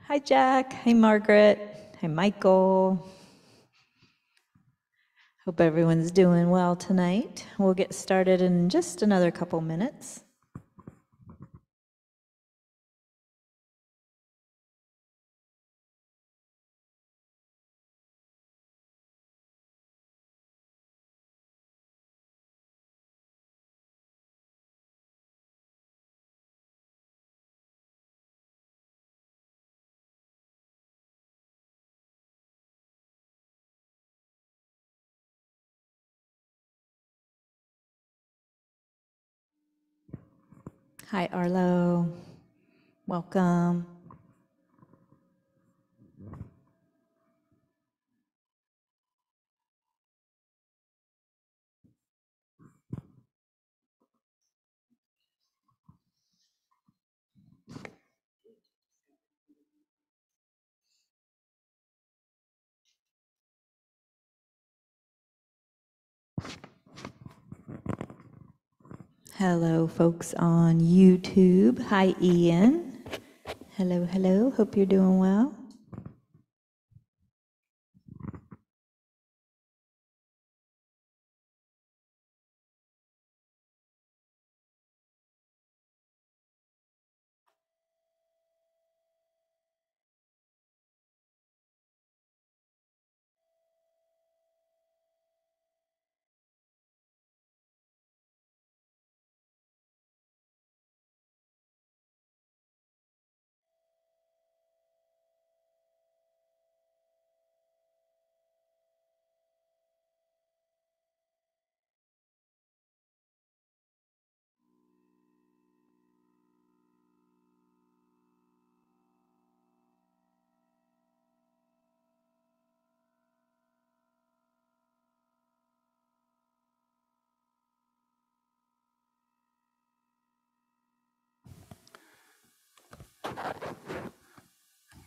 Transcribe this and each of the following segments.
Hi, Jack. Hi, Margaret. Hi, Michael. Hope everyone's doing well tonight. We'll get started in just another couple minutes. Hi, Arlo. Welcome. Hello, folks on YouTube. Hi, Ian. Hello, hello. Hope you're doing well.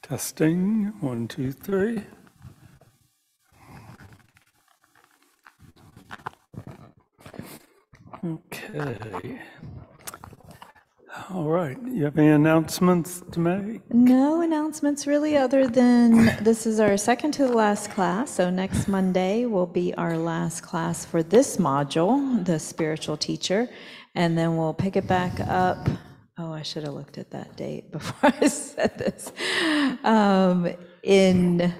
Testing, 1, 2, 3. Okay. All right. You have any announcements to make? No announcements really, other than this is our second to the last class. So next Monday will be our last class for this module, the spiritual teacher. And then we'll pick it back up. Oh, I should have looked at that date before I said this. In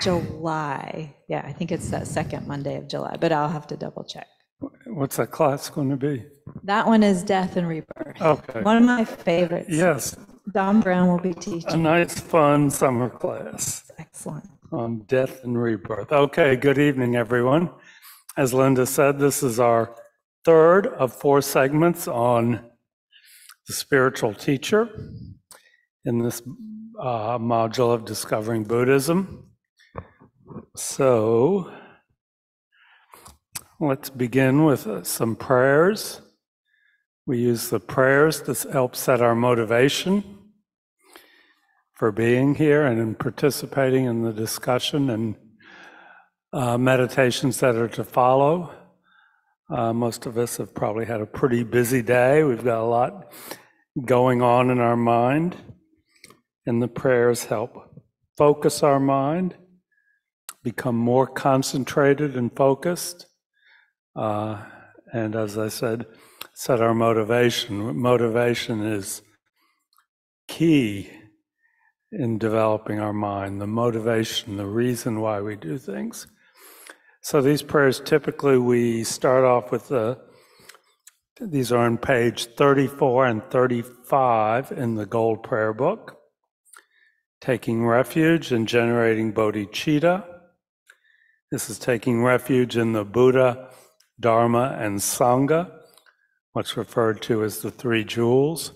July. Yeah, I think it's that second Monday of July, but I'll have to double check. What's that class going to be? That one is Death and Rebirth. Okay. One of my favorites. Yes. Don Brown will be A teaching. nice, fun summer class Excellent. on death and rebirth. Okay, good evening, everyone. As Linda said, this is our third of 4 segments on the spiritual teacher in this module of Discovering Buddhism. So let's begin with some prayers. We use the prayers to help set our motivation for being here and in participating in the discussion and meditations that are to follow. Most of us have probably had a pretty busy day. We've got a lot going on in our mind, and the prayers help focus our mind, become more concentrated and focused, and as I said, set our motivation. Motivation is key in developing our mind, the motivation, the reason why we do things. So these prayers, typically we start off with these are on page 34 and 35 in the Gold Prayer Book. Taking refuge and generating bodhicitta. This is taking refuge in the Buddha, Dharma, and Sangha, what's referred to as the 3 jewels.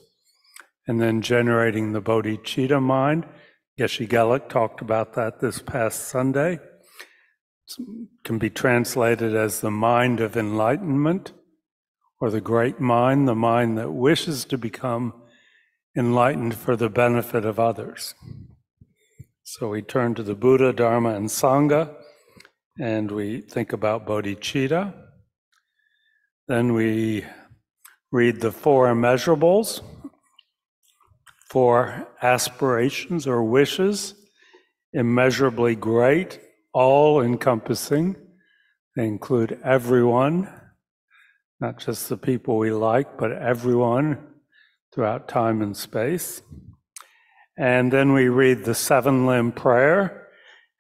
And then generating the bodhicitta mind. Geshe Gelik talked about that this past Sunday. It can be translated as the mind of enlightenment, or the great mind, the mind that wishes to become enlightened for the benefit of others. So we turn to the Buddha, Dharma, and Sangha, and we think about bodhicitta. Then we read the 4 immeasurables. 4 aspirations or wishes, immeasurably great, all-encompassing. They include everyone, not just the people we like, but everyone throughout time and space. And then we read the 7-limb prayer,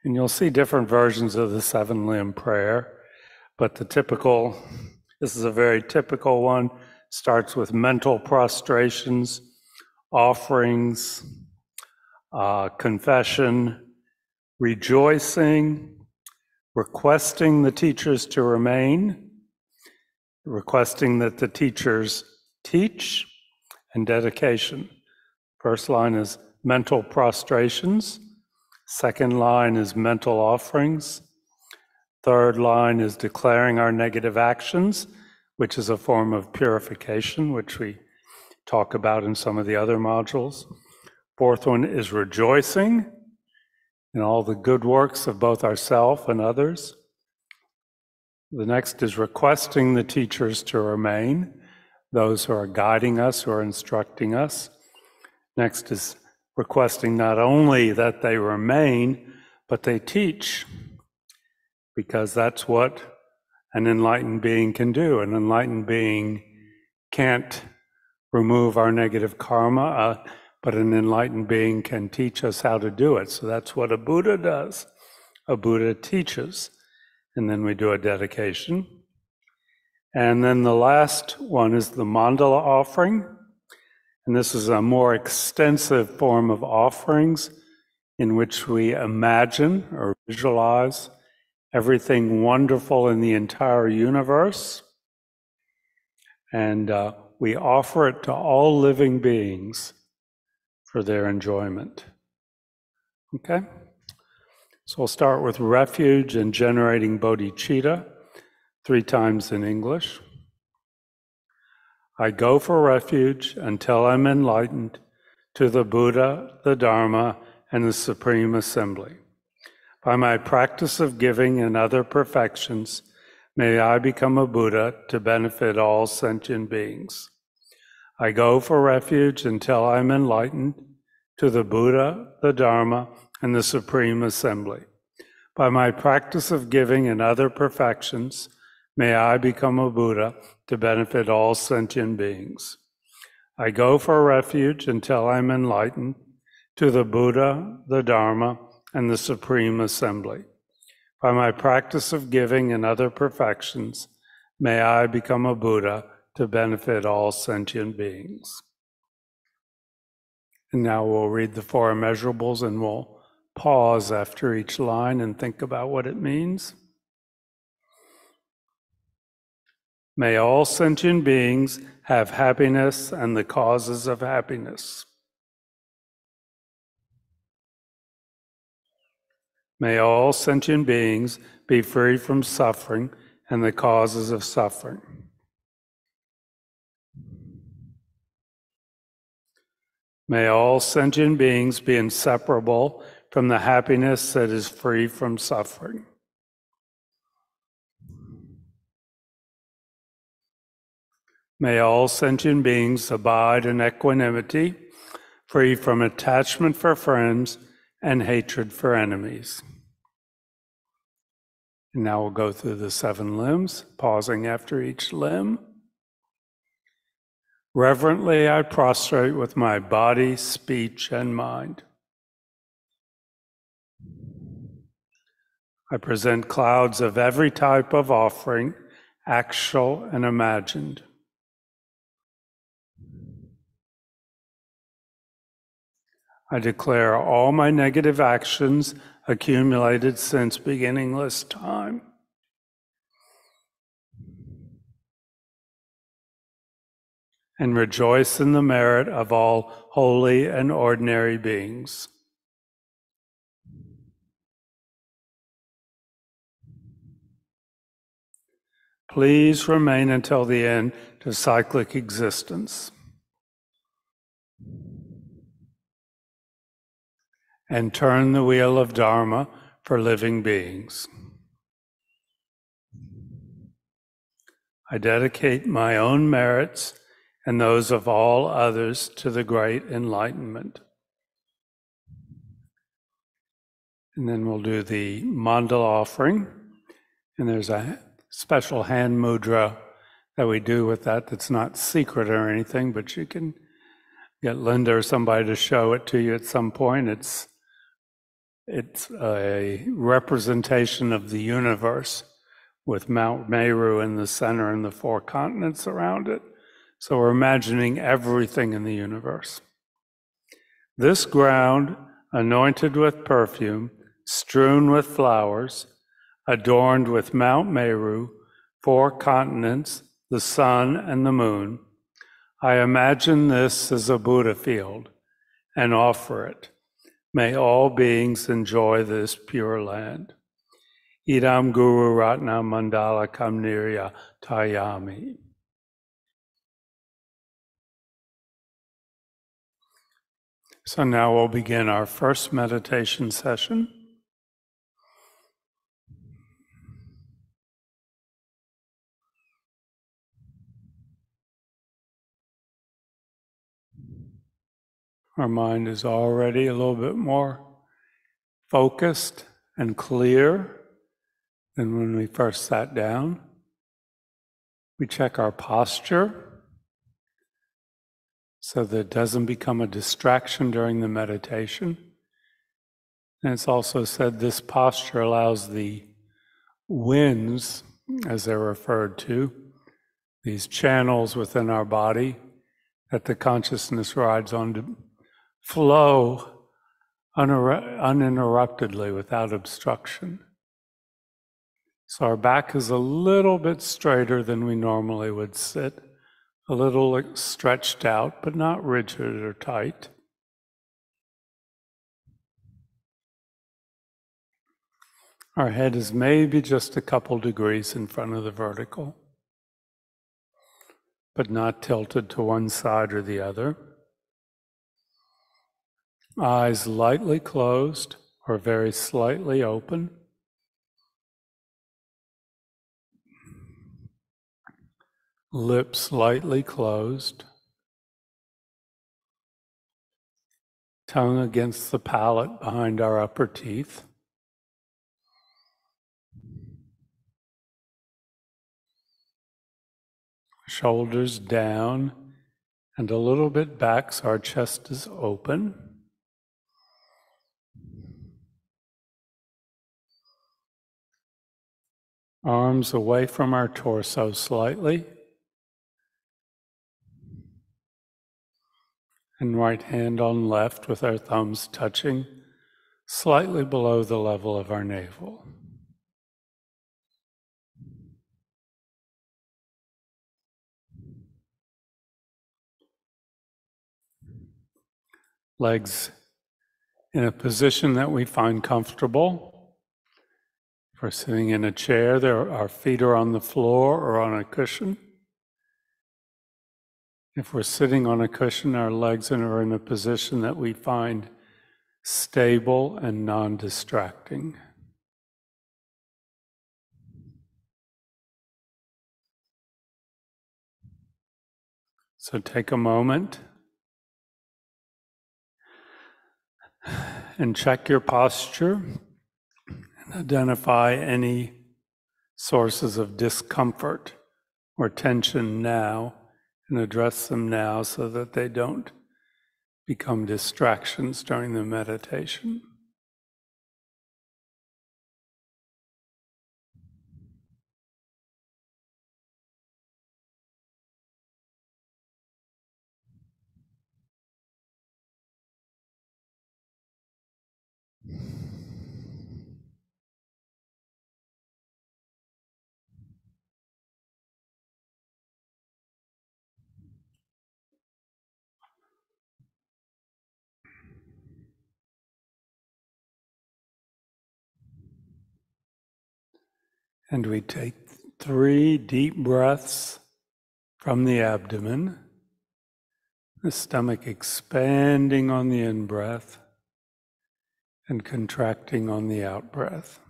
and you'll see different versions of the 7-limb prayer, but this is a very typical one, starts with mental prostrations, offerings, confession, rejoicing, requesting the teachers to remain, requesting that the teachers teach, and dedication. First line is mental prostrations. Second line is mental offerings. Third line is declaring our negative actions, which is a form of purification, which we talk about in some of the other modules. Fourth one is rejoicing in all the good works of both ourselves and others. The next is requesting the teachers to remain, those who are guiding us, who are instructing us. Next is requesting not only that they remain, but they teach, because that's what an enlightened being can do. An enlightened being can't remove our negative karma, but an enlightened being can teach us how to do it. So that's what a Buddha does. A Buddha teaches. And then we do a dedication. And then the last one is the mandala offering. And this is a more extensive form of offerings in which we imagine or visualize everything wonderful in the entire universe. And we offer it to all living beings for their enjoyment. Okay? So we'll start with refuge and generating bodhicitta, 3 times in English. I go for refuge until I'm enlightened to the Buddha, the Dharma, and the Supreme Assembly. By my practice of giving and other perfections, may I become a Buddha to benefit all sentient beings. I go for refuge until I'm enlightened to the Buddha, the Dharma, and the Supreme Assembly. By my practice of giving and other perfections, may I become a Buddha to benefit all sentient beings. I go for refuge until I'm enlightened to the Buddha, the Dharma, and the Supreme Assembly. By my practice of giving and other perfections, may I become a Buddha to benefit all sentient beings. And now we'll read the 4 immeasurables, and we'll pause after each line and think about what it means. May all sentient beings have happiness and the causes of happiness. May all sentient beings be free from suffering and the causes of suffering. May all sentient beings be inseparable from the happiness that is free from suffering. May all sentient beings abide in equanimity, free from attachment for friends and hatred for enemies. And now we'll go through the 7 limbs, pausing after each limb. Reverently I prostrate with my body, speech, and mind. I present clouds of every type of offering, actual and imagined. I declare all my negative actions accumulated since beginningless time. And rejoice in the merit of all holy and ordinary beings. Please remain until the end of cyclic existence. And turn the wheel of Dharma for living beings. I dedicate my own merits and those of all others to the great enlightenment. And then we'll do the mandala offering, and there's a special hand mudra that we do with that that's not secret or anything, but you can get Linda or somebody to show it to you at some point. It's a representation of the universe with Mount Meru in the center and the 4 continents around it. So we're imagining everything in the universe. This ground, anointed with perfume, strewn with flowers, adorned with Mount Meru, 4 continents, the sun and the moon, I imagine this as a Buddha field and offer it. May all beings enjoy this pure land. Idam Guru Ratna Mandala Kamnirya Tayami. So now we'll begin our first meditation session. Our mind is already a little bit more focused and clear than when we first sat down. We check our posture so that it doesn't become a distraction during the meditation. And it's also said this posture allows the winds, as they're referred to, these channels within our body that the consciousness rides on, to flow uninterruptedly without obstruction. So our back is a little bit straighter than we normally would sit, a little stretched out, but not rigid or tight. Our head is maybe just a couple degrees in front of the vertical, but not tilted to one side or the other. Eyes lightly closed or very slightly open. Lips lightly closed. Tongue against the palate behind our upper teeth. Shoulders down and a little bit back so our chest is open. Arms away from our torso slightly. And right hand on left with our thumbs touching slightly below the level of our navel. Legs in a position that we find comfortable. If we're sitting in a chair, our feet are on the floor or on a cushion. If we're sitting on a cushion, our legs are in a position that we find stable and non-distracting. So take a moment and check your posture and identify any sources of discomfort or tension now and address them now so that they don't become distractions during the meditation. And we take 3 deep breaths from the abdomen, the stomach expanding on the in-breath and contracting on the out-breath.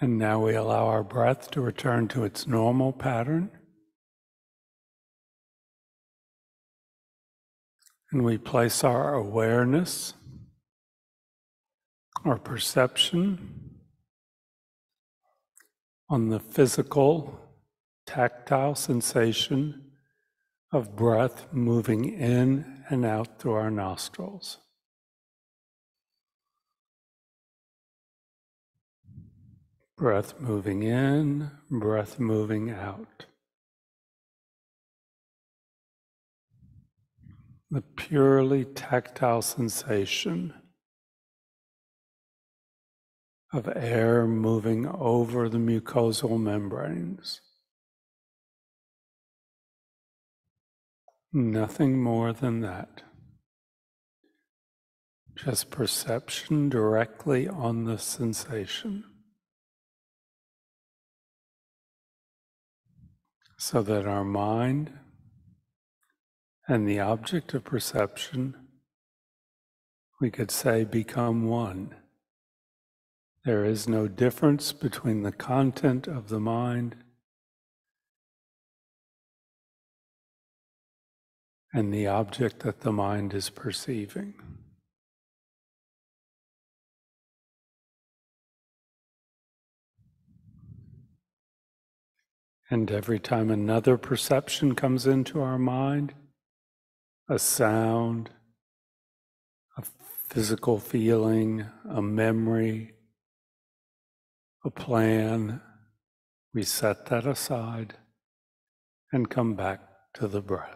And now we allow our breath to return to its normal pattern. And we place our awareness, our perception, on the physical, tactile sensation of breath moving in and out through our nostrils. Breath moving in, breath moving out. The purely tactile sensation of air moving over the mucosal membranes. Nothing more than that. Just perception directly on the sensation. So that our mind and the object of perception, we could say, become one. There is no difference between the content of the mind and the object that the mind is perceiving. And every time another perception comes into our mind, a sound, a physical feeling, a memory, a plan, we set that aside and come back to the breath.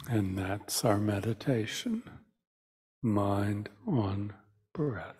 And that's our meditation, mind on breath.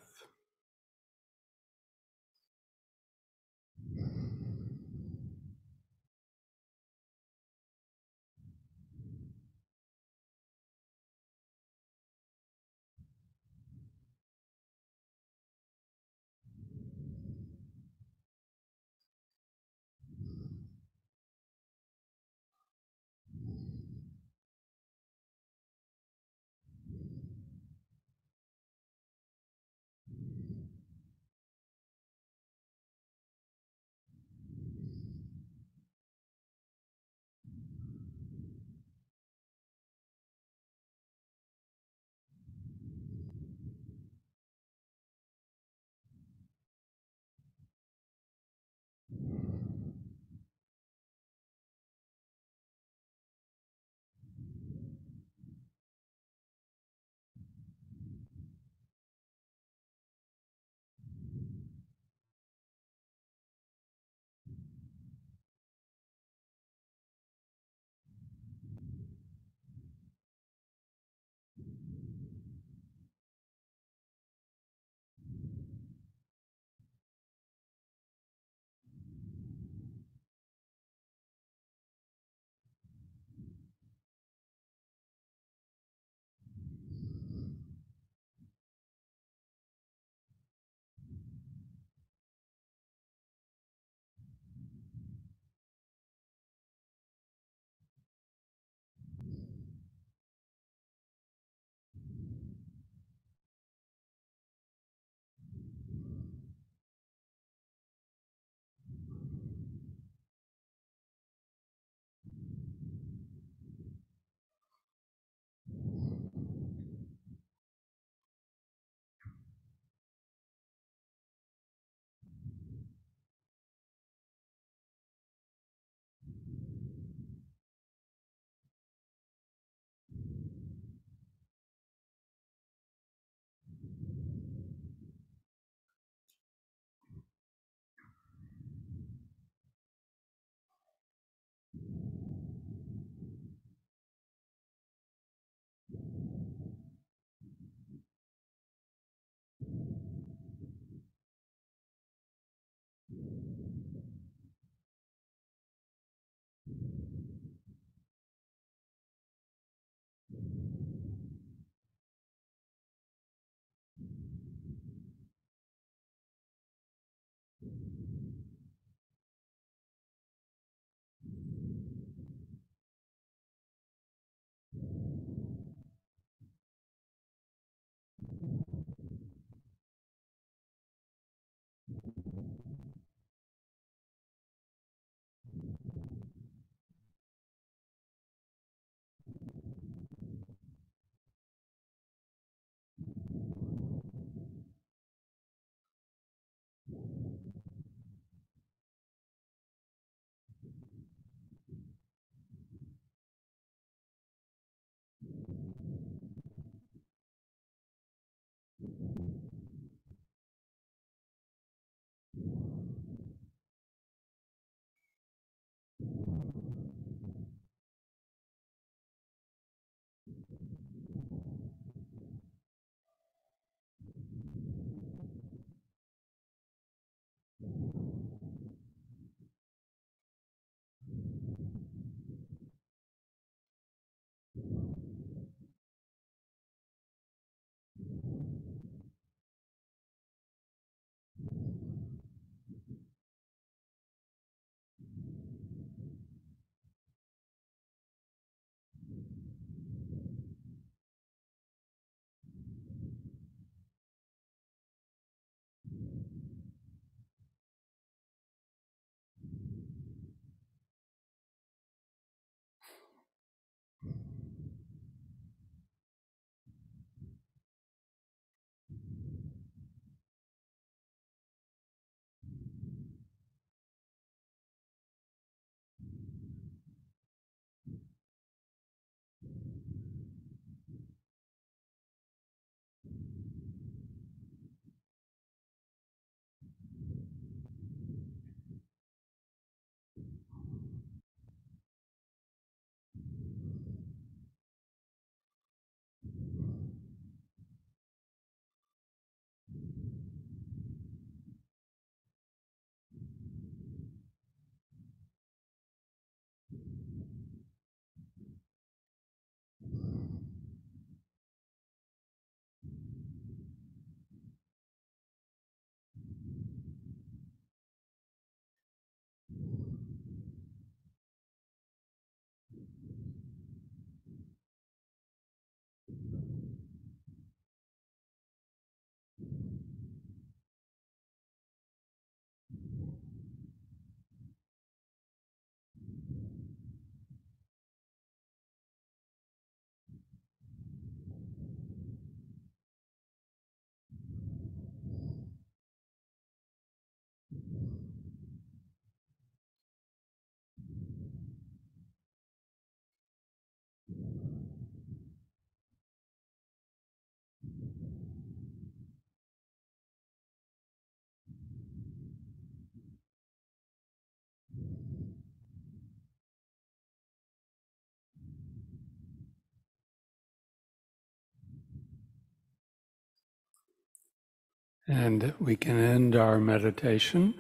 And we can end our meditation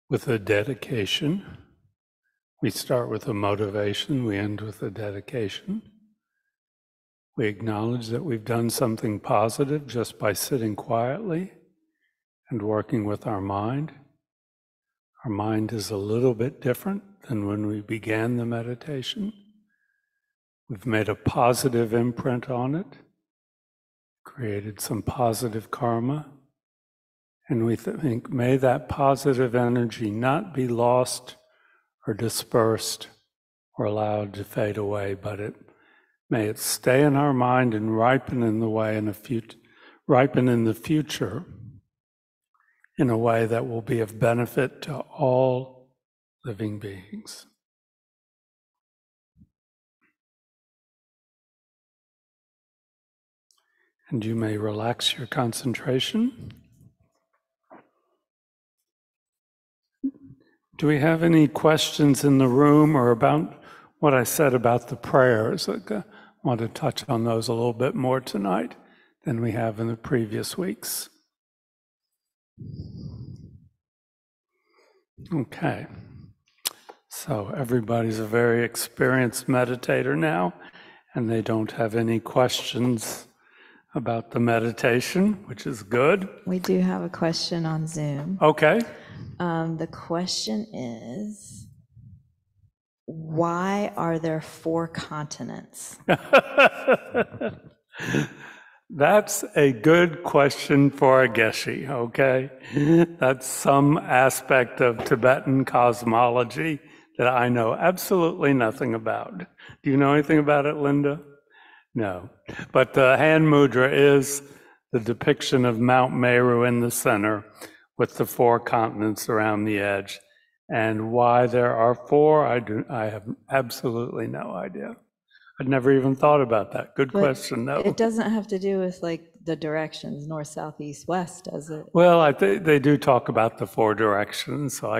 with a dedication. We start with a motivation, we end with a dedication. We acknowledge that we've done something positive just by sitting quietly and working with our mind. Our mind is a little bit different than when we began the meditation. We've made a positive imprint on it, created some positive karma, and we think, may that positive energy not be lost or dispersed or allowed to fade away, but may it stay in our mind and ripen in the future in a way that will be of benefit to all living beings. And you may relax your concentration. Do we have any questions in the room or about what I said about the prayers? I want to touch on those a little bit more tonight than we have in the previous weeks. Okay. So everybody's a very experienced meditator now, and they don't have any questions about the meditation, which is good. We do have a question on Zoom. Okay. The question is, why are there 4 continents? That's a good question for a Geshe, okay? That's some aspect of Tibetan cosmology that I know absolutely nothing about. Do you know anything about it, Linda? No. But the hand mudra is the depiction of Mount Meru in the center with the 4 continents around the edge. And why there are 4, I have absolutely no idea. I'd never even thought about that. Good question, though. It doesn't have to do with like the directions, north, south, east, west, does it? Well, they do talk about the 4 directions. So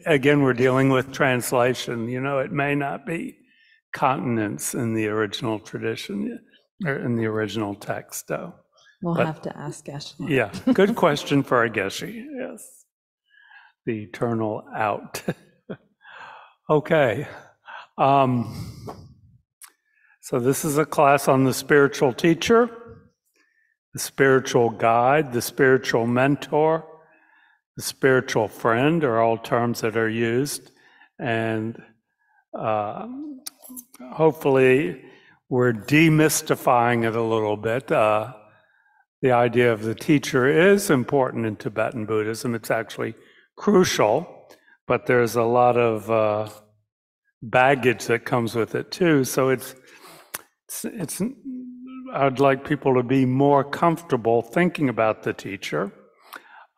again, we're dealing with translation. You know, it may not be continents in the original tradition or in the original text, though. We'll have to ask Ashley. Yeah, good question for Ageshi. Yes, the eternal out. Okay. So this is a class on the spiritual teacher, the spiritual guide, the spiritual mentor, the spiritual friend are all terms that are used. And hopefully we're demystifying it a little bit. The idea of the teacher is important in Tibetan Buddhism. It's actually crucial, but there's a lot of baggage that comes with it too. So it's I'd like people to be more comfortable thinking about the teacher.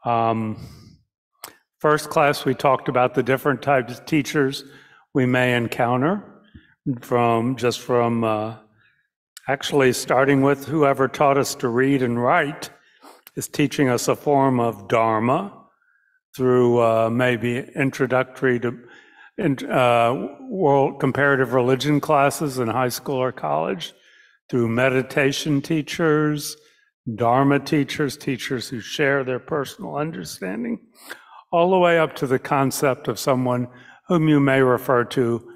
First class, we talked about the different types of teachers we may encounter from actually starting with whoever taught us to read and write is teaching us a form of Dharma through maybe introductory to world comparative religion classes in high school or college, through meditation teachers, Dharma teachers, teachers who share their personal understanding, all the way up to the concept of someone whom you may refer to,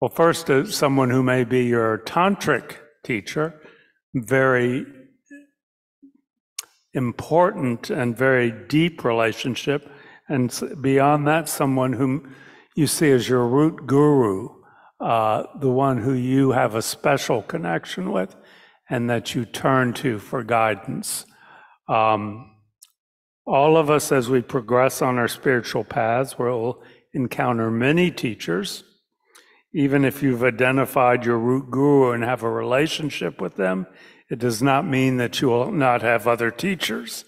well, first as someone who may be your tantric teacher, very important and very deep relationship, and beyond that, someone whom you see as your root guru, the one who you have a special connection with and that you turn to for guidance. All of us, as we progress on our spiritual paths, will encounter many teachers. Even if you've identified your root guru and have a relationship with them, it does not mean that you will not have other teachers.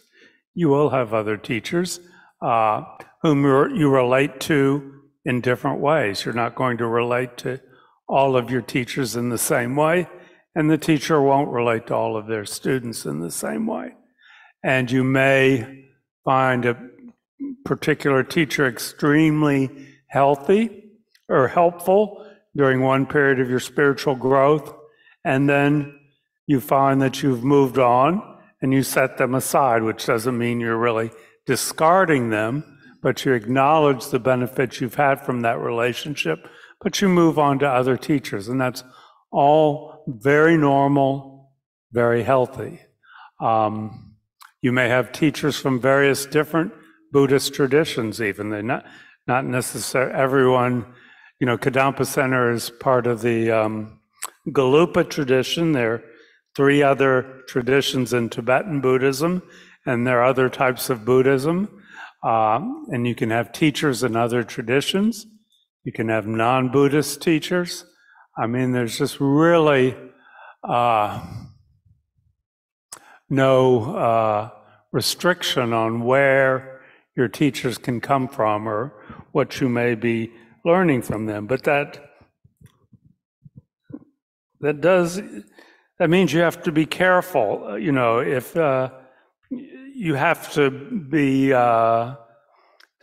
You will have other teachers whom you relate to in different ways. You're not going to relate to all of your teachers in the same way, and the teacher won't relate to all of their students in the same way. And you may find a particular teacher extremely healthy or helpful during one period of your spiritual growth, and then you find that you've moved on and you set them aside, which doesn't mean you're really discarding them, but you acknowledge the benefits you've had from that relationship, but you move on to other teachers, and that's all very normal, very healthy. You may have teachers from various different Buddhist traditions even. They're not necessarily everyone, you know, Kadampa Center is part of the Galupa tradition. There are 3 other traditions in Tibetan Buddhism, and there are other types of Buddhism. And you can have teachers in other traditions. You can have non-Buddhist teachers. I mean, there's just really no restriction on where your teachers can come from or what you may be learning from them. But that means you have to be careful. You know, if you have to be, there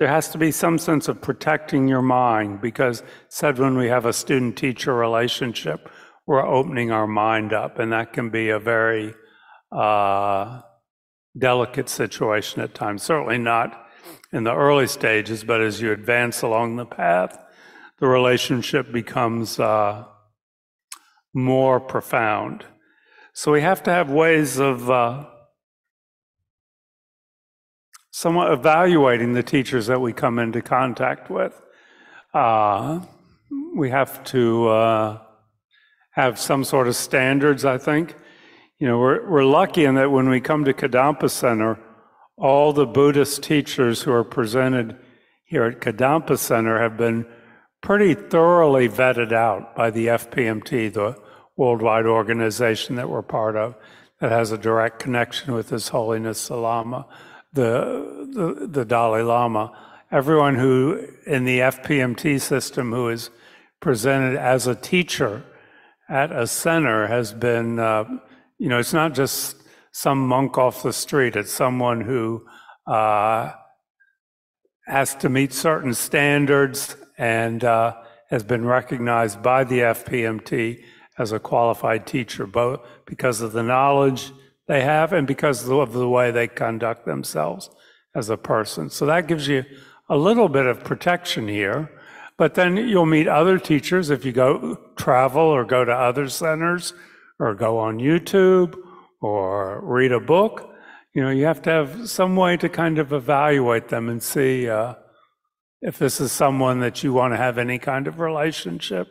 has to be some sense of protecting your mind, because said when we have a student-teacher relationship, we're opening our mind up, and that can be a very delicate situation at times. Certainly not in the early stages, but as you advance along the path, the relationship becomes more profound. So we have to have ways of somewhat evaluating the teachers that we come into contact with. We have to have some sort of standards, I think. You know, we're lucky in that when we come to Kadampa Center, all the Buddhist teachers who are presented here at Kadampa Center have been pretty thoroughly vetted out by the FPMT, the worldwide organization that we're part of, that has a direct connection with His Holiness the Lama, the Dalai Lama. Everyone who in the FPMT system who is presented as a teacher at a center has been, you know, it's not just some monk off the street. It's someone who has to meet certain standards and has been recognized by the FPMT as a qualified teacher, both because of the knowledge they have and because of the way they conduct themselves as a person. So that gives you a little bit of protection here. But then you'll meet other teachers if you go travel or go to other centers or go on YouTube or read a book. You know, you have to have some way to kind of evaluate them and see if this is someone that you want to have any kind of relationship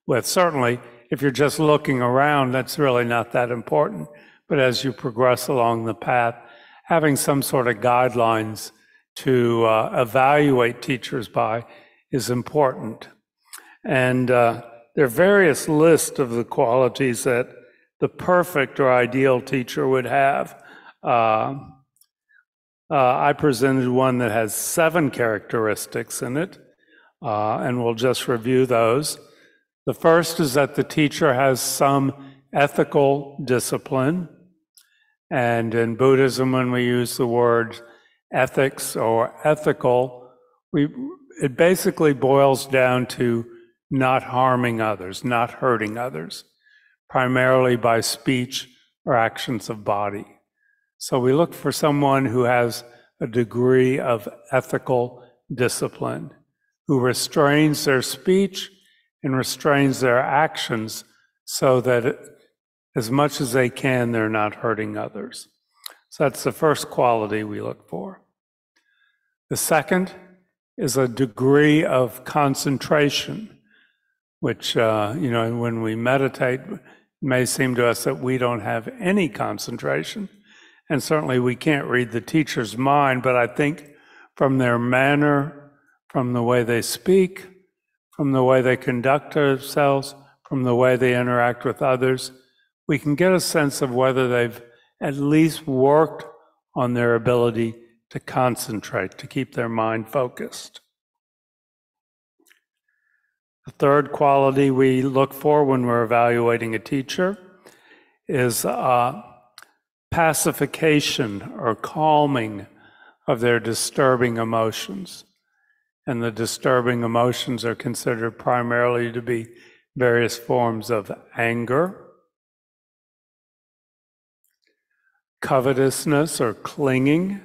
with. Certainly, if you're just looking around, that's really not that important. But as you progress along the path, having some sort of guidelines to evaluate teachers by is important. And there are various lists of the qualities that the perfect or ideal teacher would have. I presented one that has 7 characteristics in it, and we'll just review those. The first is that the teacher has some ethical discipline. And in Buddhism, when we use the word ethics or ethical, it basically boils down to not harming others, not hurting others, primarily by speech or actions of body. So we look for someone who has a degree of ethical discipline, who restrains their speech and restrains their actions so that as much as they can, they're not hurting others. So that's the first quality we look for. The second is a degree of concentration, which, when we meditate, it may seem to us that we don't have any concentration. And certainly we can't read the teacher's mind, but I think from their manner, from the way they speak, from the way they conduct themselves, from the way they interact with others, we can get a sense of whether they've at least worked on their ability to concentrate, to keep their mind focused. The third quality we look for when we're evaluating a teacher is pacification or calming of their disturbing emotions. And the disturbing emotions are considered primarily to be various forms of anger, covetousness or clinging,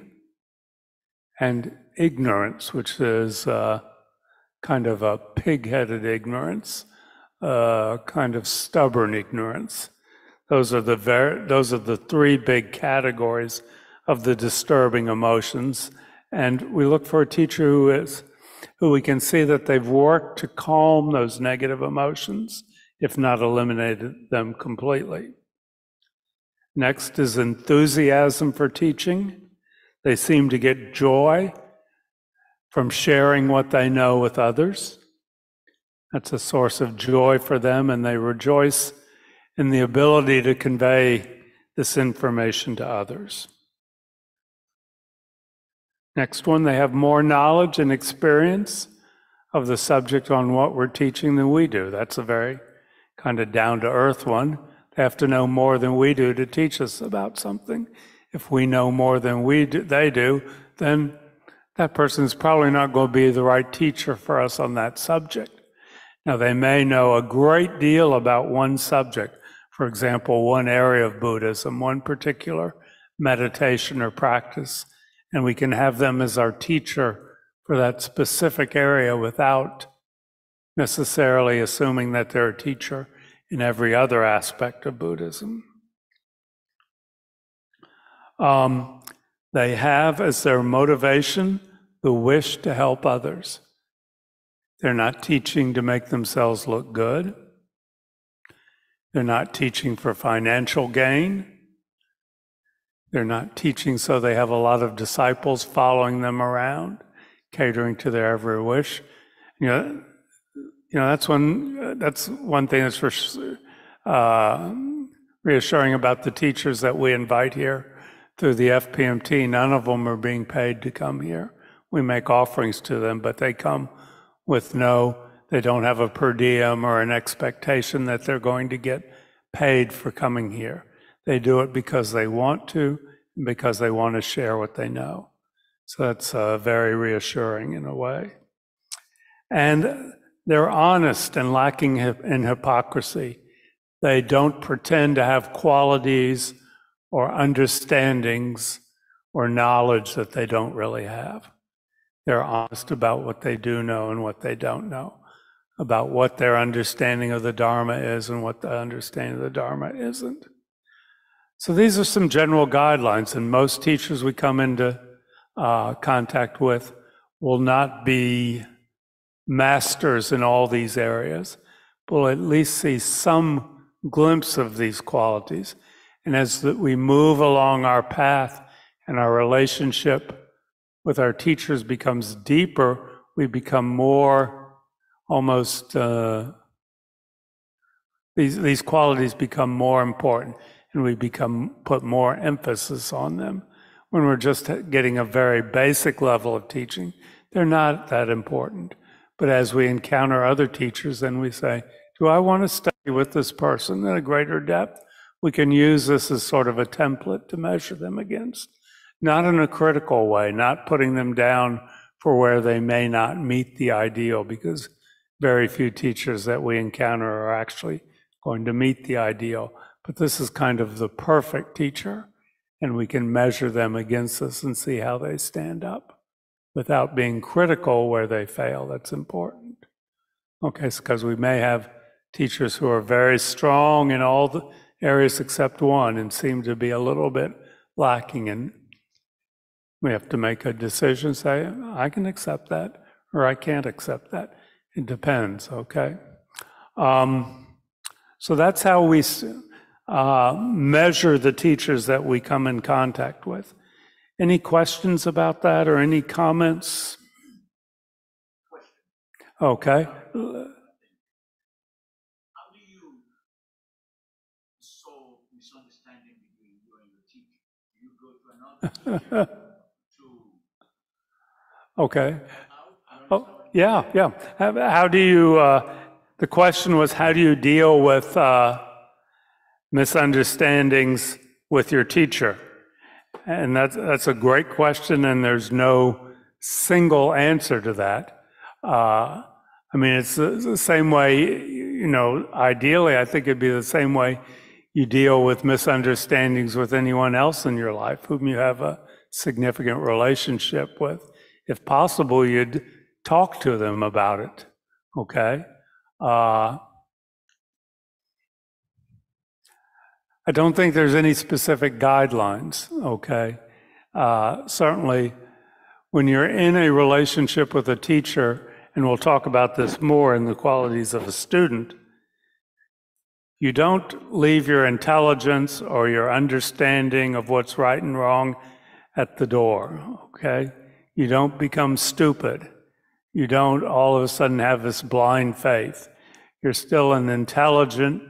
and ignorance, which is kind of a pig-headed ignorance, kind of stubborn ignorance. Those are the 3 big categories of the disturbing emotions. And we look for a teacher who we can see that they've worked to calm those negative emotions, if not eliminated them completely. Next is enthusiasm for teaching. They seem to get joy from sharing what they know with others. That's a source of joy for them, and they rejoice in the ability to convey this information to others. Next one, they have more knowledge and experience of the subject on what we're teaching than we do. That's a very kind of down-to-earth one. They have to know more than we do to teach us about something. If we know more than they do, then that person is probably not going to be the right teacher for us on that subject. Now, they may know a great deal about one subject, for example, one area of Buddhism, one particular meditation or practice, and we can have them as our teacher for that specific area without necessarily assuming that they're a teacher in every other aspect of Buddhism. They have as their motivation the wish to help others. They're not teaching to make themselves look good. They're not teaching for financial gain. They're not teaching so they have a lot of disciples following them around, catering to their every wish. That's one thing that's reassuring about the teachers that we invite here through the FPMT. None of them are being paid to come here. We make offerings to them, but they come with they don't have a per diem or an expectation that they're going to get paid for coming here. They do it because they want to, and because they want to share what they know. So that's very reassuring in a way. And they're honest and lacking in hypocrisy. They don't pretend to have qualities or understandings or knowledge that they don't really have. They're honest about what they do know and what they don't know, about what their understanding of the Dharma is and what the understanding of the Dharma isn't. So these are some general guidelines, and most teachers we come into contact with will not be masters in all these areas, but will at least see some glimpse of these qualities. And as we move along our path and our relationship with our teachers becomes deeper, we become more almost, these qualities become more important, and we put more emphasis on them. When we're just getting a very basic level of teaching, they're not that important. But as we encounter other teachers, then we say, do I want to study with this person in a greater depth? We can use this as sort of a template to measure them against. Not in a critical way, not putting them down for where they may not meet the ideal, because very few teachers that we encounter are actually going to meet the ideal. But this is kind of the perfect teacher, and we can measure them against us and see how they stand up without being critical where they fail. That's important. Okay, because we may have teachers who are very strong in all the areas except one and seem to be a little bit lacking, and we have to make a decision, say, I can accept that, or I can't accept that. It depends, okay? So that's how we measure the teachers that we come in contact with. Any questions about that or any comments? Okay. How do you solve misunderstanding between you and your teacher? Do you go to another teacher to... Okay. Oh, yeah. How do you, the question was, how do you deal with misunderstandings with your teacher? And that's a great question, and there's no single answer to that. I mean, it's the same way, ideally, I think it'd be the same way you deal with misunderstandings with anyone else in your life whom you have a significant relationship with. If possible, you'd talk to them about it, okay? I don't think there's any specific guidelines, okay? Certainly, when you're in a relationship with a teacher, and we'll talk about this more in the qualities of a student, you don't leave your intelligence or your understanding of what's right and wrong at the door, okay? You don't become stupid. You don't all of a sudden have this blind faith. You're still an intelligent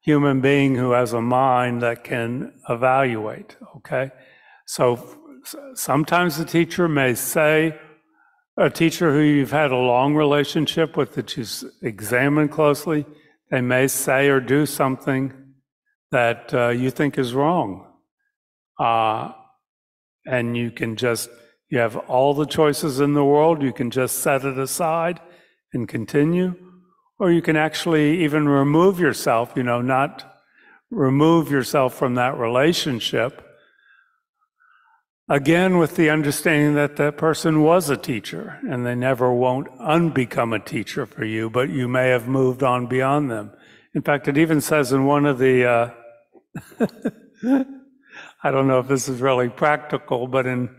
human being who has a mind that can evaluate, okay? So sometimes the teacher may say, a teacher who you've had a long relationship with that you examine closely, they may say or do something that you think is wrong. And you have all the choices in the world. You can just set it aside and continue, or you can actually even remove yourself, not remove yourself from that relationship, again with the understanding that that person was a teacher and they never won't unbecome a teacher for you, but you may have moved on beyond them. In fact, it even says in one of the, I don't know if this is really practical, but in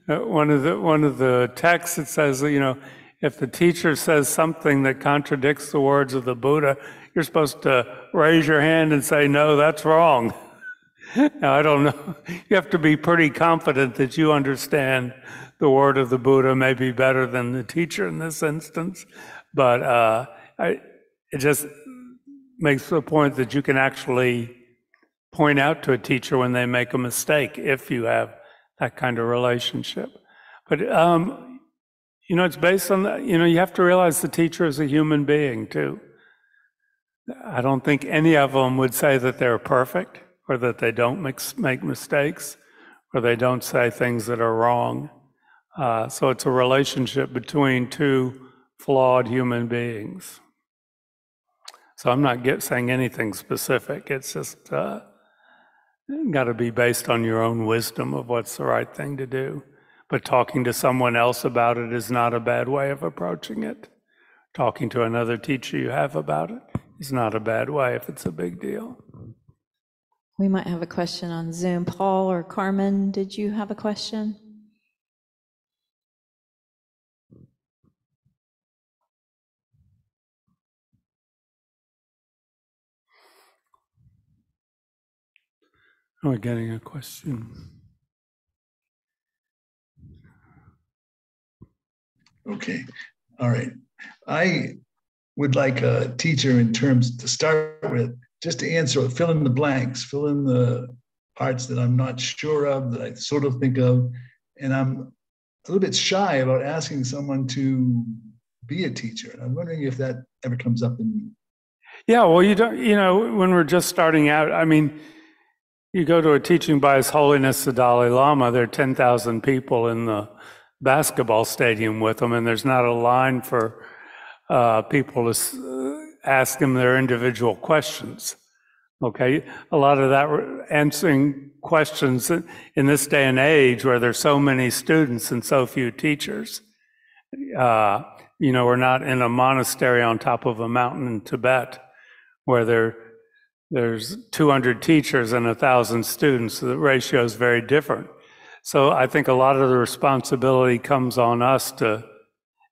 one of the texts it says, if the teacher says something that contradicts the words of the Buddha, you're supposed to raise your hand and say, no, that's wrong. Now, I don't know. You have to be pretty confident that you understand the word of the Buddha maybe better than the teacher in this instance. But it just makes the point that you can actually point out to a teacher when they make a mistake if you have that kind of relationship. But it's based on, you have to realize the teacher is a human being too. I don't think any of them would say that they're perfect or that they don't make mistakes, or they don't say things that are wrong. So it's a relationship between two flawed human beings. So I'm not saying anything specific. It's just got to be based on your own wisdom of what's the right thing to do. But talking to someone else about it is not a bad way of approaching it. Talking to another teacher you have about it is not a bad way if it's a big deal. We might have a question on Zoom. Paul or Carmen, did you have a question? We're getting a question. Okay, all right. I would like a teacher in terms to start with, just to answer, fill in the blanks, fill in the parts that I'm not sure of, that I sort of think of. And I'm a little bit shy about asking someone to be a teacher. And I'm wondering if that ever comes up in. Yeah, well, when we're just starting out, I mean, you go to a teaching by His Holiness the Dalai Lama, there are 10,000 people in the basketball stadium with him, and there's not a line for people to ask him their individual questions. Okay, a lot of that answering questions in this day and age where there's so many students and so few teachers. We're not in a monastery on top of a mountain in Tibet where there's 200 teachers and 1,000 students. The ratio is very different. So I think a lot of the responsibility comes on us to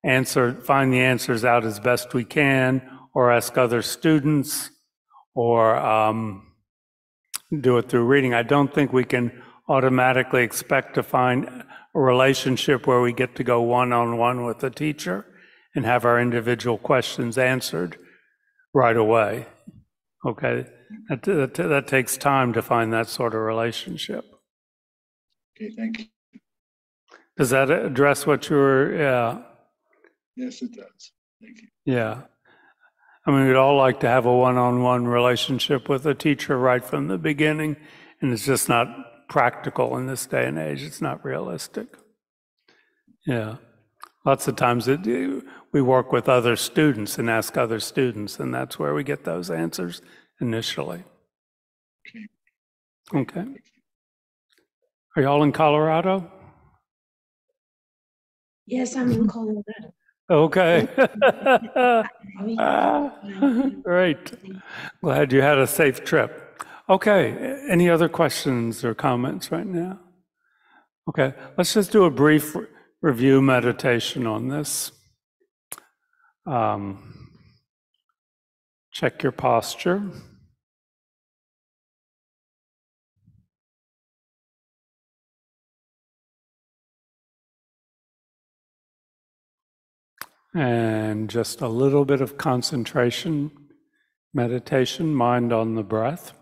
find the answers out as best we can, or ask other students, or do it through reading. I don't think we can automatically expect to find a relationship where we get to go one-on-one with the teacher and have our individual questions answered right away. Okay, that takes time to find that sort of relationship. Okay, thank you. Does that address what you were? Yeah. Yes, it does. Thank you. Yeah. I mean, we'd all like to have a one-on-one relationship with a teacher right from the beginning, and it's just not practical in this day and age. It's not realistic. Yeah. Lots of times we work with other students and ask other students, and that's where we get those answers initially. Okay. Are y'all in Colorado? Yes, I'm in Colorado. Okay. Great. Glad you had a safe trip. Okay. Any other questions or comments right now? Okay. Let's just do a brief review meditation on this. Check your posture. And just a little bit of concentration, meditation, mind on the breath.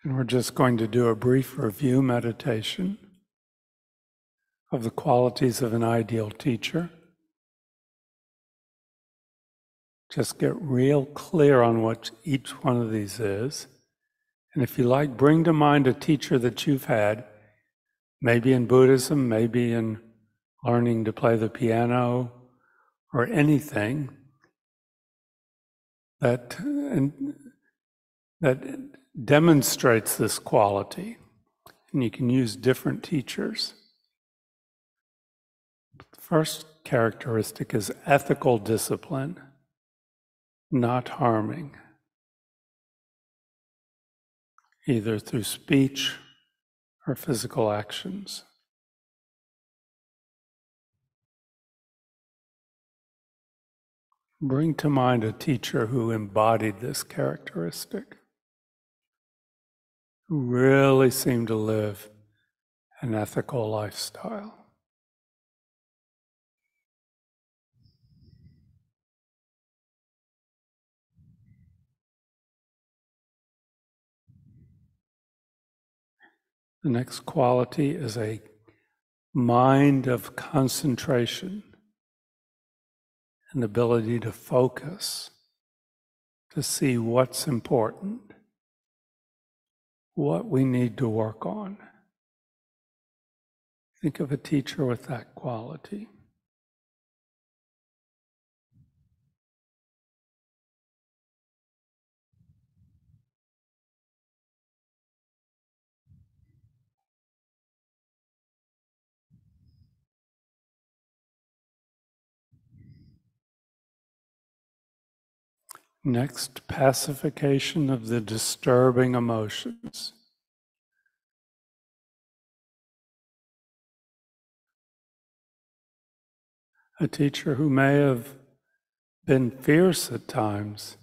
And we're just going to do a brief review meditation of the qualities of an ideal teacher. Just get real clear on what each one of these is. And if you like, bring to mind a teacher that you've had, maybe in Buddhism, maybe in learning to play the piano, or anything that demonstrates this quality. And you can use different teachers. The first characteristic is ethical discipline, not harming, either through speech or physical actions. Bring to mind a teacher who embodied this characteristic, who really seemed to live an ethical lifestyle. The next quality is a mind of concentration, an ability to focus, to see what's important, what we need to work on. Think of a teacher with that quality. Next, pacification of the disturbing emotions. A teacher who may have been fierce at times,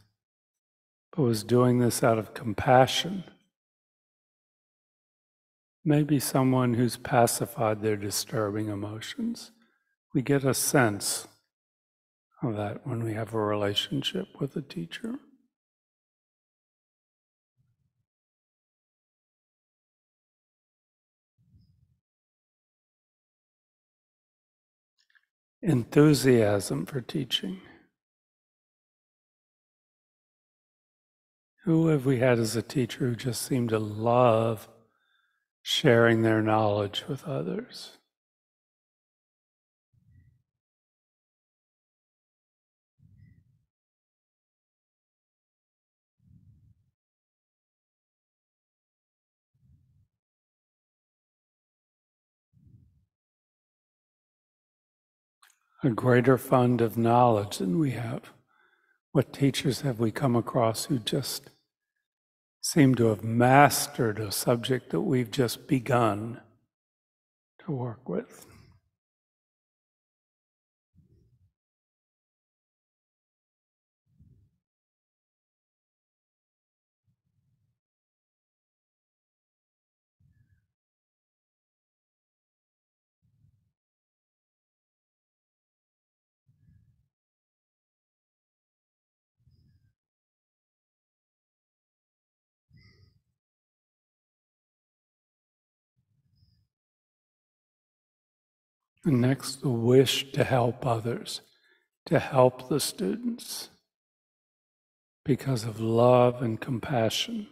but was doing this out of compassion. Maybe someone who's pacified their disturbing emotions. We get a sense of that when we have a relationship with a teacher. Enthusiasm for teaching. Who have we had as a teacher who just seemed to love sharing their knowledge with others? A greater fund of knowledge than we have. What teachers have we come across who just seem to have mastered a subject that we've just begun to work with? And next, the wish to help others, to help the students because of love and compassion.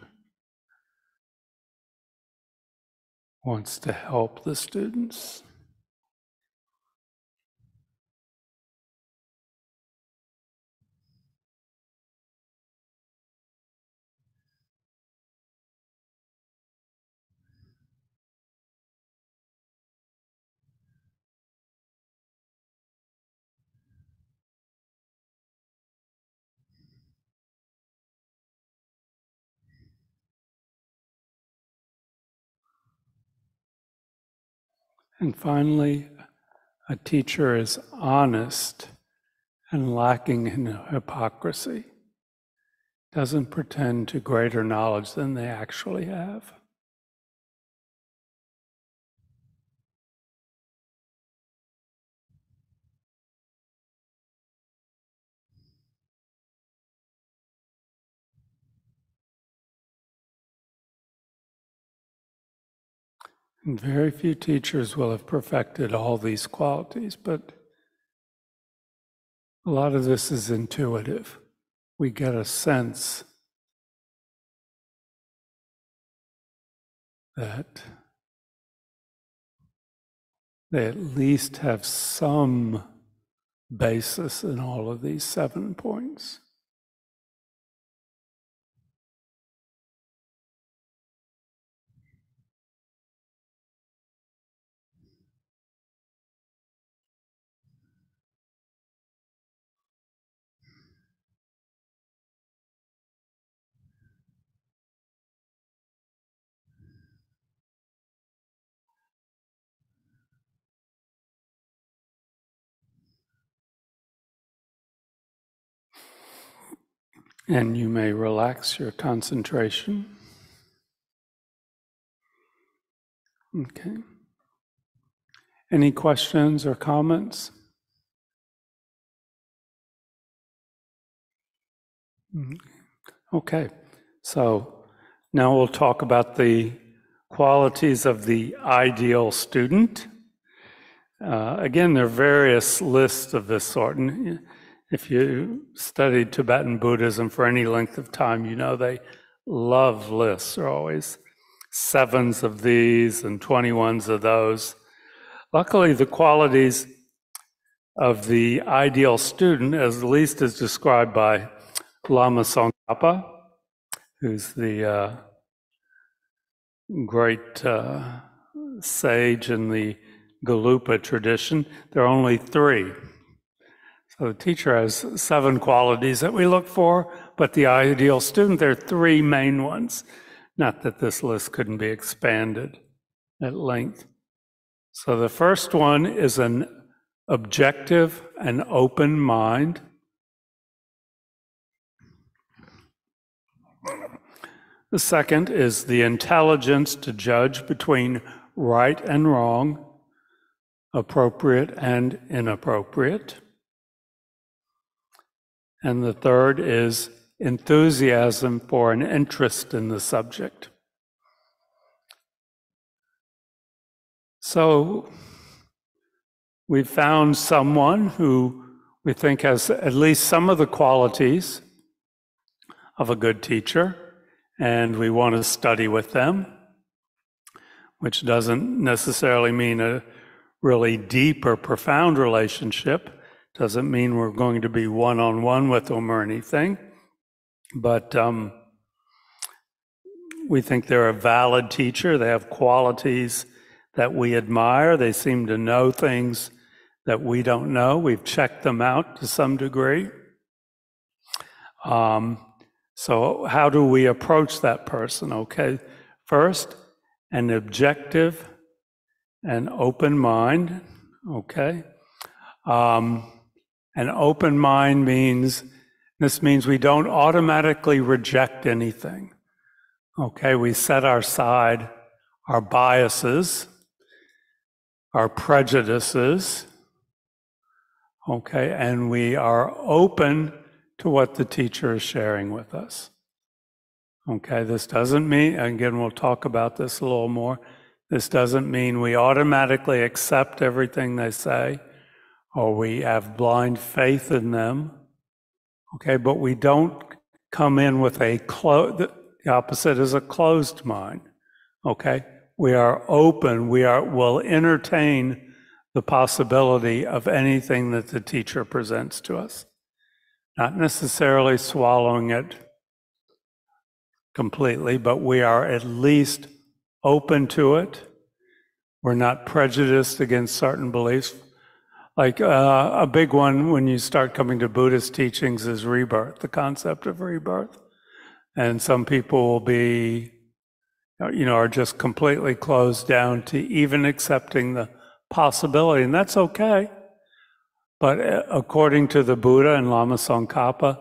Wants to help the students. And finally, a teacher is honest and lacking in hypocrisy, doesn't pretend to greater knowledge than they actually have. And very few teachers will have perfected all these qualities, but a lot of this is intuitive. We get a sense that they at least have some basis in all of these 7 points. And you may relax your concentration. Okay. Any questions or comments? Okay, so now we'll talk about the qualities of the ideal student. Again, there are various lists of this sort, and if you studied Tibetan Buddhism for any length of time, you know they love lists. There are always 7s of these and 21s of those. Luckily, the qualities of the ideal student, at least as described by Lama Tsongkhapa, who's the great sage in the Gelugpa tradition, there are only 3. So the teacher has 7 qualities that we look for, but the ideal student, there are 3 main ones. Not that this list couldn't be expanded at length. So the first one is an objective and open mind. The second is the intelligence to judge between right and wrong, appropriate and inappropriate. And the third is enthusiasm for an interest in the subject. So we've found someone who we think has at least some of the qualities of a good teacher, and we want to study with them, which doesn't necessarily mean a really deep or profound relationship. Doesn't mean we're going to be one-on-one with them or anything, but we think they're a valid teacher. They have qualities that we admire. They seem to know things that we don't know. We've checked them out to some degree. So how do we approach that person? Okay, first, an objective and open mind. Okay. An open mind means we don't automatically reject anything. Okay, we set aside our biases, our prejudices, okay, and we are open to what the teacher is sharing with us. Okay, this doesn't mean, again, we'll talk about this a little more, this doesn't mean we automatically accept everything they say, or we have blind faith in them, okay, but we don't come in with the opposite is a closed mind, okay? We are open, we'll entertain the possibility of anything that the teacher presents to us. Not necessarily swallowing it completely, but we are at least open to it. We're not prejudiced against certain beliefs. Like a big one when you start coming to Buddhist teachings is rebirth, the concept of rebirth. And some people will be, are just completely closed down to even accepting the possibility, and that's okay. But according to the Buddha and Lama Tsongkhapa,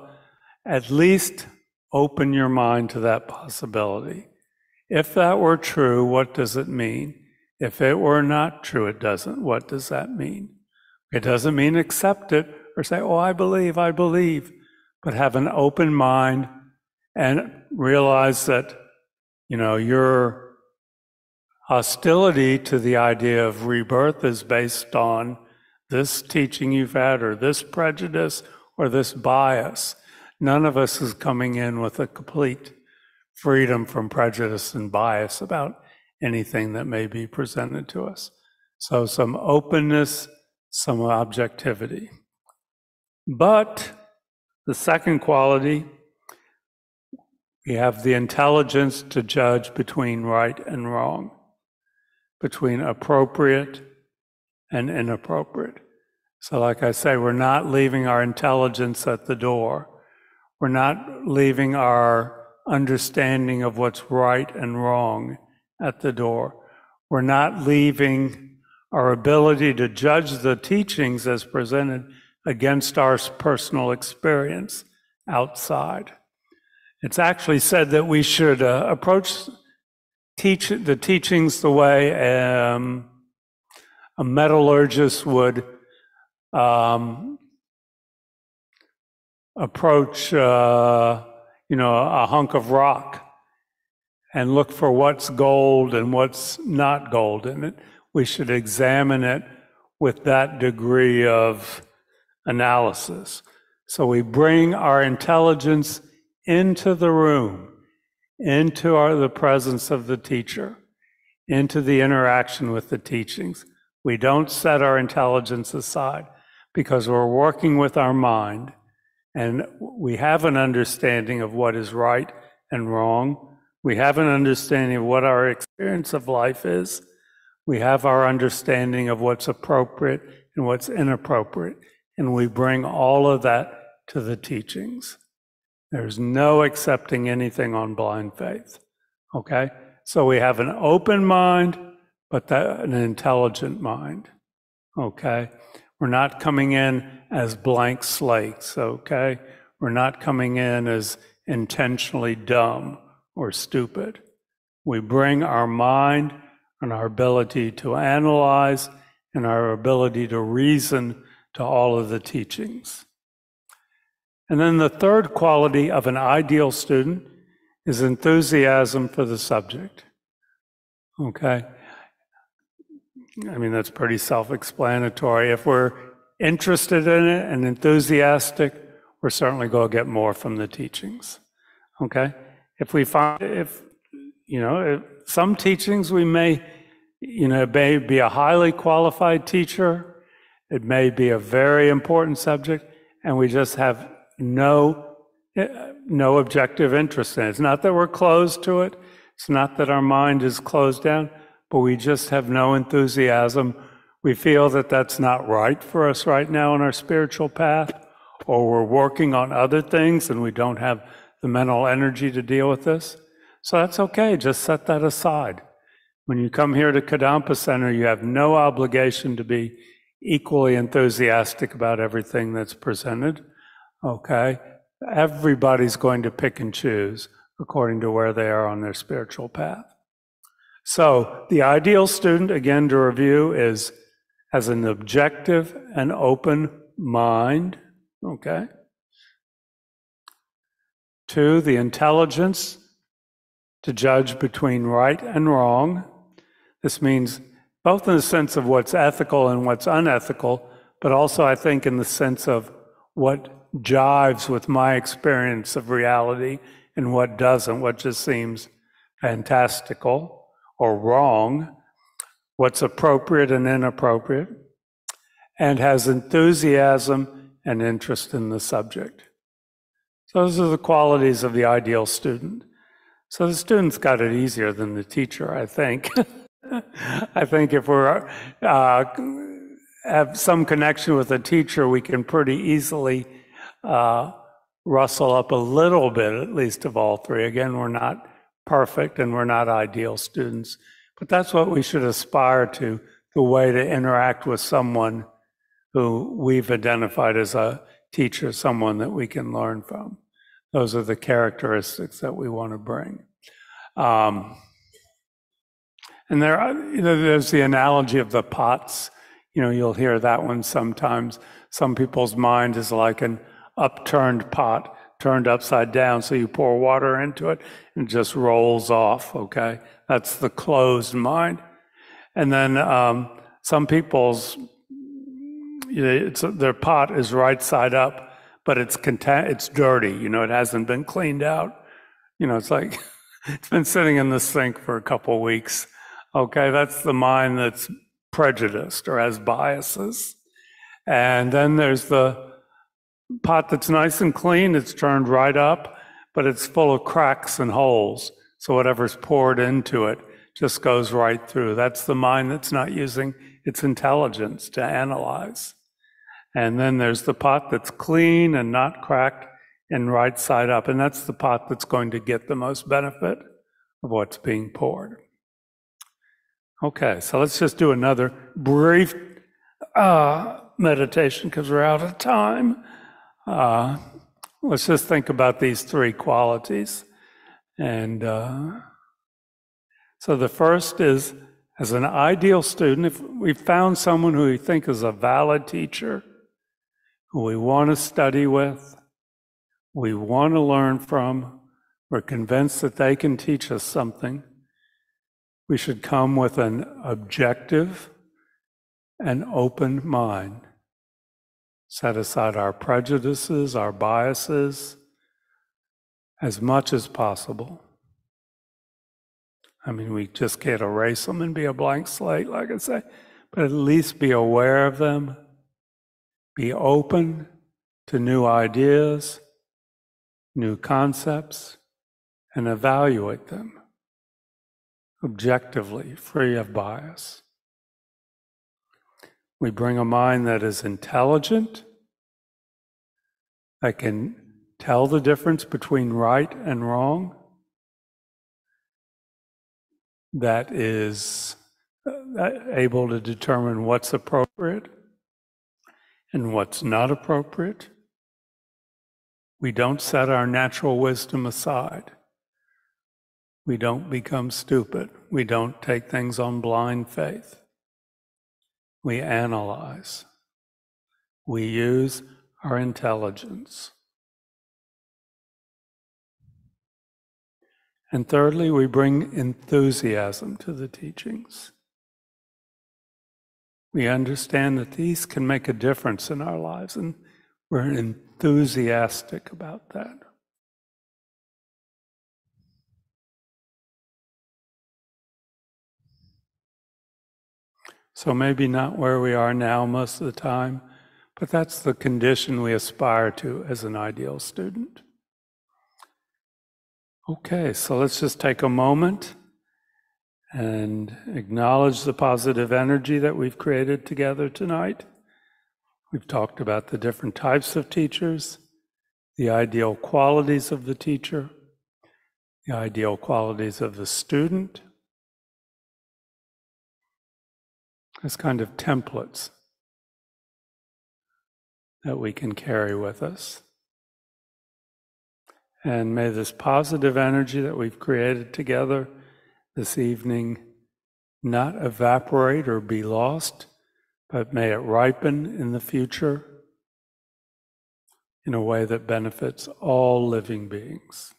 at least open your mind to that possibility. If that were true, what does it mean? If it were not true, it doesn't. What does that mean? It doesn't mean accept it or say, oh, I believe, but have an open mind and realize that, your hostility to the idea of rebirth is based on this teaching you've had or this prejudice or this bias. None of us is coming in with a complete freedom from prejudice and bias about anything that may be presented to us. So some openness, some objectivity. But the second quality, we have the intelligence to judge between right and wrong, between appropriate and inappropriate. So like I say, we're not leaving our intelligence at the door. We're not leaving our understanding of what's right and wrong at the door. We're not leaving our ability to judge the teachings as presented against our personal experience outside. It's actually said that we should approach the teachings the way a metallurgist would approach, a hunk of rock and look for what's gold and what's not gold in it. We should examine it with that degree of analysis. So we bring our intelligence into the room, into the presence of the teacher, into the interaction with the teachings. We don't set our intelligence aside because we're working with our mind and we have an understanding of what is right and wrong. We have an understanding of what our experience of life is. We have our understanding of what's appropriate and what's inappropriate. And we bring all of that to the teachings. There's no accepting anything on blind faith. Okay? So we have an open mind, but an intelligent mind. Okay? We're not coming in as blank slates. Okay? We're not coming in as intentionally dumb or stupid. We bring our mind and our ability to analyze and our ability to reason to all of the teachings. And then the third quality of an ideal student is enthusiasm for the subject. Okay? I mean, that's pretty self-explanatory. If we're interested in it and enthusiastic, we're certainly going to get more from the teachings. Okay? If some teachings we may, it may be a highly qualified teacher, it may be a very important subject, and we just have no objective interest in it. It's not that we're closed to it. It's not that our mind is closed down, but we just have no enthusiasm. We feel that that's not right for us right now on our spiritual path, or we're working on other things and we don't have the mental energy to deal with this. So that's okay. Just set that aside. When you come here to Kadampa Center, you have no obligation to be equally enthusiastic about everything that's presented. Okay? Everybody's going to pick and choose according to where they are on their spiritual path. So the ideal student, again to review, has an objective and open mind. Okay? 2, the intelligence to judge between right and wrong. This means both in the sense of what's ethical and what's unethical, but also I think in the sense of what jives with my experience of reality and what doesn't, what just seems fantastical or wrong, what's appropriate and inappropriate, and has enthusiasm and interest in the subject. So those are the qualities of the ideal student. So the student's got it easier than the teacher, I think. I think if we're have some connection with a teacher, we can pretty easily rustle up a little bit, at least, of all three. Again, we're not perfect and we're not ideal students, but that's what we should aspire to, the way to interact with someone who we've identified as a teacher, someone that we can learn from. Those are the characteristics that we want to bring. And there's the analogy of the pots. You'll hear that one sometimes. Some people's mind is like an upturned pot, turned upside down, so you pour water into it and it just rolls off, okay? That's the closed mind. And then some people's, their pot is right side up, but it's dirty, it hasn't been cleaned out. It's like, it's been sitting in the sink for a couple of weeks. Okay, that's the mind that's prejudiced or has biases. And then there's the pot that's nice and clean, it's turned right up, but it's full of cracks and holes. So whatever's poured into it just goes right through. That's the mind that's not using its intelligence to analyze. And then there's the pot that's clean and not cracked and right side up. And that's the pot that's going to get the most benefit of what's being poured. Okay, so let's just do another brief meditation because we're out of time. let's just think about these three qualities. And so the first is, as an ideal student, if we found someone who we think is a valid teacher, who we want to study with, we want to learn from, we're convinced that they can teach us something, we should come with an objective and open mind. Set aside our prejudices, our biases, as much as possible. I mean, we just can't erase them and be a blank slate, like I say, but at least be aware of them, be open to new ideas, new concepts, and evaluate them objectively, free of bias. We bring a mind that is intelligent, that can tell the difference between right and wrong, that is able to determine what's appropriate and what's not appropriate. We don't set our natural wisdom aside. We don't become stupid. We don't take things on blind faith. We analyze. We use our intelligence. And thirdly, we bring enthusiasm to the teachings. We understand that these can make a difference in our lives, and we're enthusiastic about that. So maybe not where we are now most of the time, but that's the condition we aspire to as an ideal student. Okay, so let's just take a moment and acknowledge the positive energy that we've created together tonight. We've talked about the different types of teachers, the ideal qualities of the teacher, the ideal qualities of the student, as kind of templates that we can carry with us. And may this positive energy that we've created together this evening not evaporate or be lost, but may it ripen in the future in a way that benefits all living beings.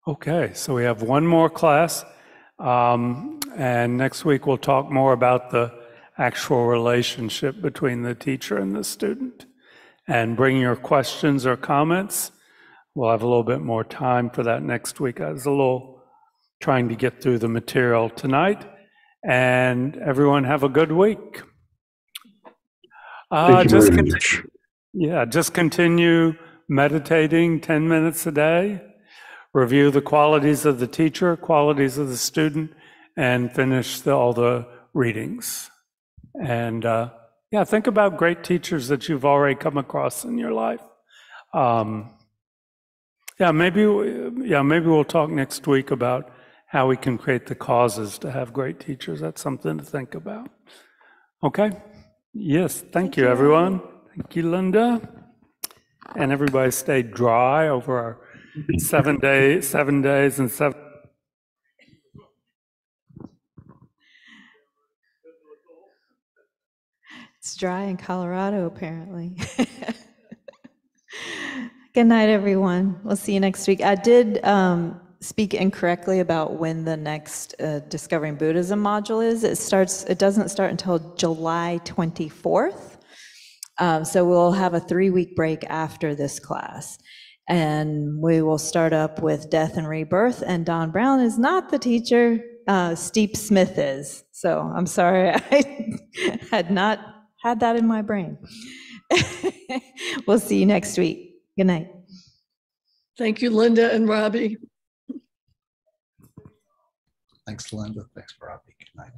Okay, so we have one more class, and next week we'll talk more about the actual relationship between the teacher and the student. And bring your questions or comments. We'll have a little bit more time for that next week. I was a little trying to get through the material tonight. And everyone have a good week. Thank you very much. Yeah, just continue meditating 10 minutes a day. Review the qualities of the teacher, qualities of the student, and finish all the readings. And yeah, think about great teachers that you've already come across in your life. Maybe we'll talk next week about how we can create the causes to have great teachers. That's something to think about. Okay? Yes, thank you, everyone. Thank you, Linda. And everybody stay dry over our 7 days and 7. It's dry in Colorado, apparently. Good night, everyone. We'll see you next week. I did speak incorrectly about when the next Discovering Buddhism module is. It doesn't start until July 24th. So we'll have a 3-week break after this class. And we will start up with Death and Rebirth. And Don Brown is not the teacher, Steve Smith is. So I'm sorry, I had not had that in my brain. We'll see you next week. Good night. Thank you, Linda and Robbie. Thanks, Linda. Thanks, Robbie. Good night.